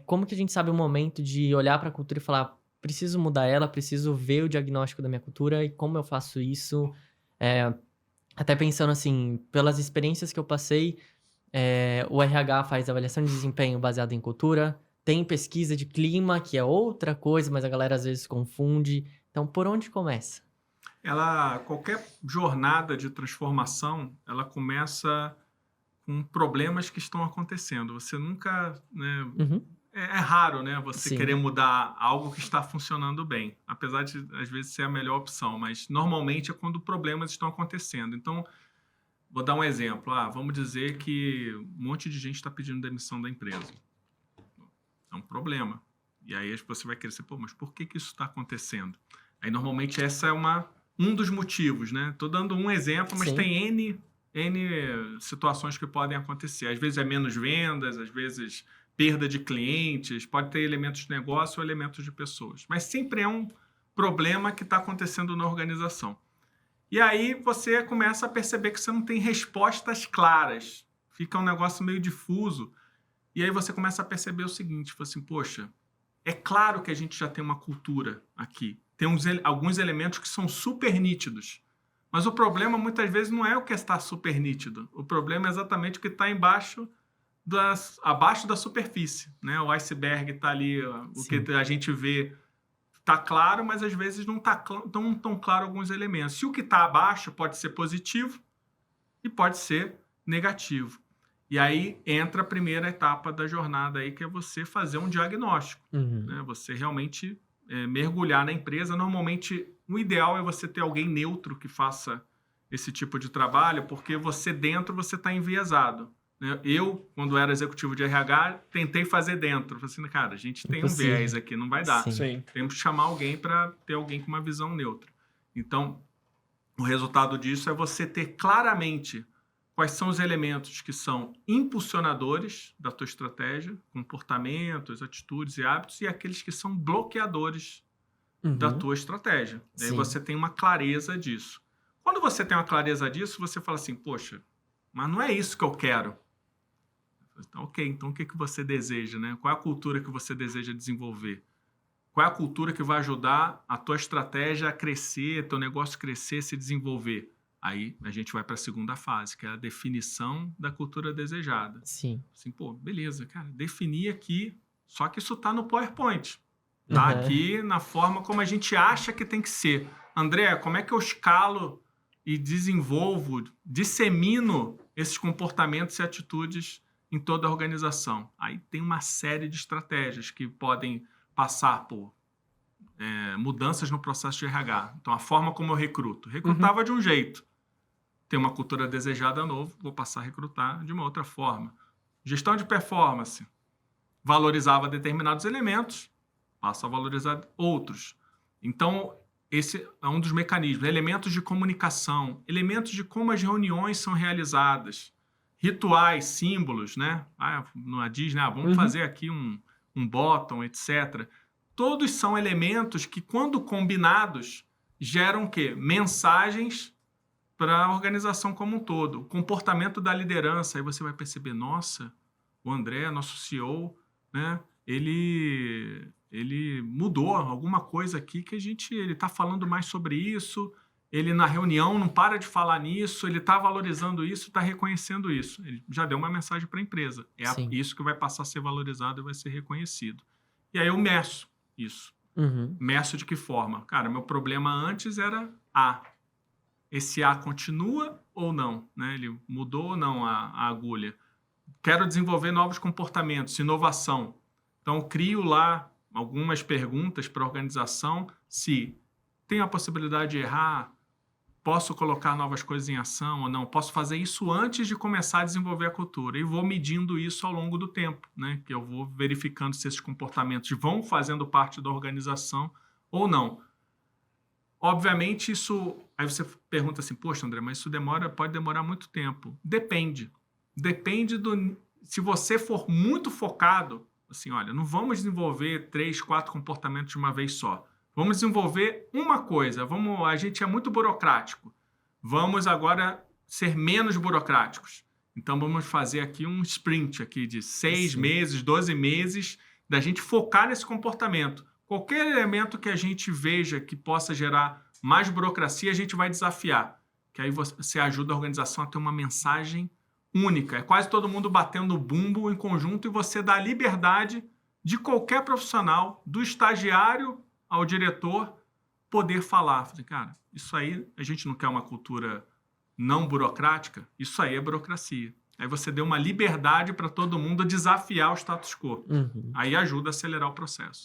como que a gente sabe o momento de olhar para a cultura e falar, preciso mudar ela, preciso ver o diagnóstico da minha cultura e como eu faço isso? Eh, Até pensando assim, pelas experiências que eu passei, o RH faz avaliação de desempenho baseada em cultura, tem pesquisa de clima, que é outra coisa, mas a galera às vezes confunde. Então, por onde começa? Qualquer jornada de transformação, ela começa com problemas que estão acontecendo. Você nunca, né, Uhum. é raro, né, você querer Sim. mudar algo que está funcionando bem, apesar de às vezes ser a melhor opção, mas normalmente é quando problemas estão acontecendo. Então, vou dar um exemplo. Vamos dizer que um monte de gente está pedindo demissão da empresa. É um problema. E aí você vai querer saber, pô, mas por que isso está acontecendo? Aí normalmente essa é um dos motivos, né? Estou dando um exemplo, mas Sim. tem N situações que podem acontecer. Às vezes é menos vendas, às vezes perda de clientes, pode ter elementos de negócio ou elementos de pessoas. Mas sempre é um problema que está acontecendo na organização. E aí você começa a perceber que você não tem respostas claras. Fica um negócio meio difuso. E aí você começa a perceber o seguinte, assim, poxa, é claro que a gente já tem uma cultura aqui. Tem alguns elementos que são super nítidos. Mas o problema, muitas vezes, não é o que está super nítido. O problema é exatamente o que está abaixo da superfície. Né? O iceberg está ali, o que Sim. a gente vê está claro, mas às vezes não está tão claro alguns elementos. E o que está abaixo pode ser positivo e pode ser negativo. E aí entra a primeira etapa da jornada aí, que é você fazer um diagnóstico, Uhum. né? Você realmente mergulhar na empresa. Normalmente, o ideal é você ter alguém neutro que faça esse tipo de trabalho, porque você dentro você está enviesado. Né? Eu, quando era executivo de RH, tentei fazer dentro. Falei assim, cara, a gente tem um viés Impossível. aqui, não vai dar. Sim. Sim. Temos que chamar alguém para ter alguém com uma visão neutra. Então, o resultado disso é você ter claramente quais são os elementos que são impulsionadores da tua estratégia, comportamentos, atitudes e hábitos, e aqueles que são bloqueadores da Uhum. tua estratégia. Aí Sim. você tem uma clareza disso. Quando você tem uma clareza disso, você fala assim, poxa, mas não é isso que eu quero. Ok, então o que você deseja, né? Qual é a cultura que você deseja desenvolver? Qual é a cultura que vai ajudar a tua estratégia a crescer, teu negócio crescer, se desenvolver? Aí a gente vai para a segunda fase, que é a definição da cultura desejada. Sim. Assim, pô, beleza, cara, defini aqui, só que isso está no PowerPoint. Está Aham. aqui na forma como a gente acha que tem que ser. André, como é que eu escalo e desenvolvo, dissemino esses comportamentos e atitudes em toda a organização? Aí tem uma série de estratégias que podem passar por mudanças no processo de RH. Então, a forma como eu recruto. Uhum. Recrutava de um jeito. Tem uma cultura desejada novo, vou passar a recrutar de uma outra forma. Gestão de performance. Valorizava determinados elementos, passo a valorizar outros. Então, esse é um dos mecanismos. Elementos de comunicação, elementos de como as reuniões são realizadas, rituais, símbolos, né? Não diz, né? Vamos Uhum. fazer aqui um bottom, etc. Todos são elementos que, quando combinados, geram o quê? Mensagens para a organização como um todo. O comportamento da liderança, aí você vai perceber, nossa, o André, nosso CEO, né? Ele mudou alguma coisa aqui que ele está falando mais sobre isso, ele na reunião não para de falar nisso, ele está valorizando isso, está reconhecendo isso. Ele já deu uma mensagem para a empresa. Sim. Isso que vai passar a ser valorizado e vai ser reconhecido. E aí eu meço isso. Uhum. Meço de que forma? Cara, meu problema antes era A. Esse A continua ou não? Né? Ele mudou ou não a agulha? Quero desenvolver novos comportamentos, inovação. Então, crio lá algumas perguntas para a organização. Se tem a possibilidade de errar, posso colocar novas coisas em ação ou não? Posso fazer isso antes de começar a desenvolver a cultura. E vou medindo isso ao longo do tempo, né? Que eu vou verificando se esses comportamentos vão fazendo parte da organização ou não. Obviamente, isso... Aí você pergunta assim, poxa, André, mas isso pode demorar muito tempo. Depende. Depende do... Se você for muito focado, assim, olha, não vamos desenvolver 3, 4 comportamentos de uma vez só. Vamos desenvolver uma coisa. A gente é muito burocrático. Vamos agora ser menos burocráticos. Então, vamos fazer aqui um sprint aqui de 6 Sim. meses, 12 meses, da gente focar nesse comportamento. Qualquer elemento que a gente veja que possa gerar mais burocracia, a gente vai desafiar. Que aí você ajuda a organização a ter uma mensagem única. É quase todo mundo batendo bumbo em conjunto e você dá liberdade de qualquer profissional, do estagiário ao diretor, poder falar. Cara, isso aí, a gente não quer uma cultura não burocrática? Isso aí é burocracia. Aí você deu uma liberdade para todo mundo desafiar o status quo. Uhum. Aí ajuda a acelerar o processo.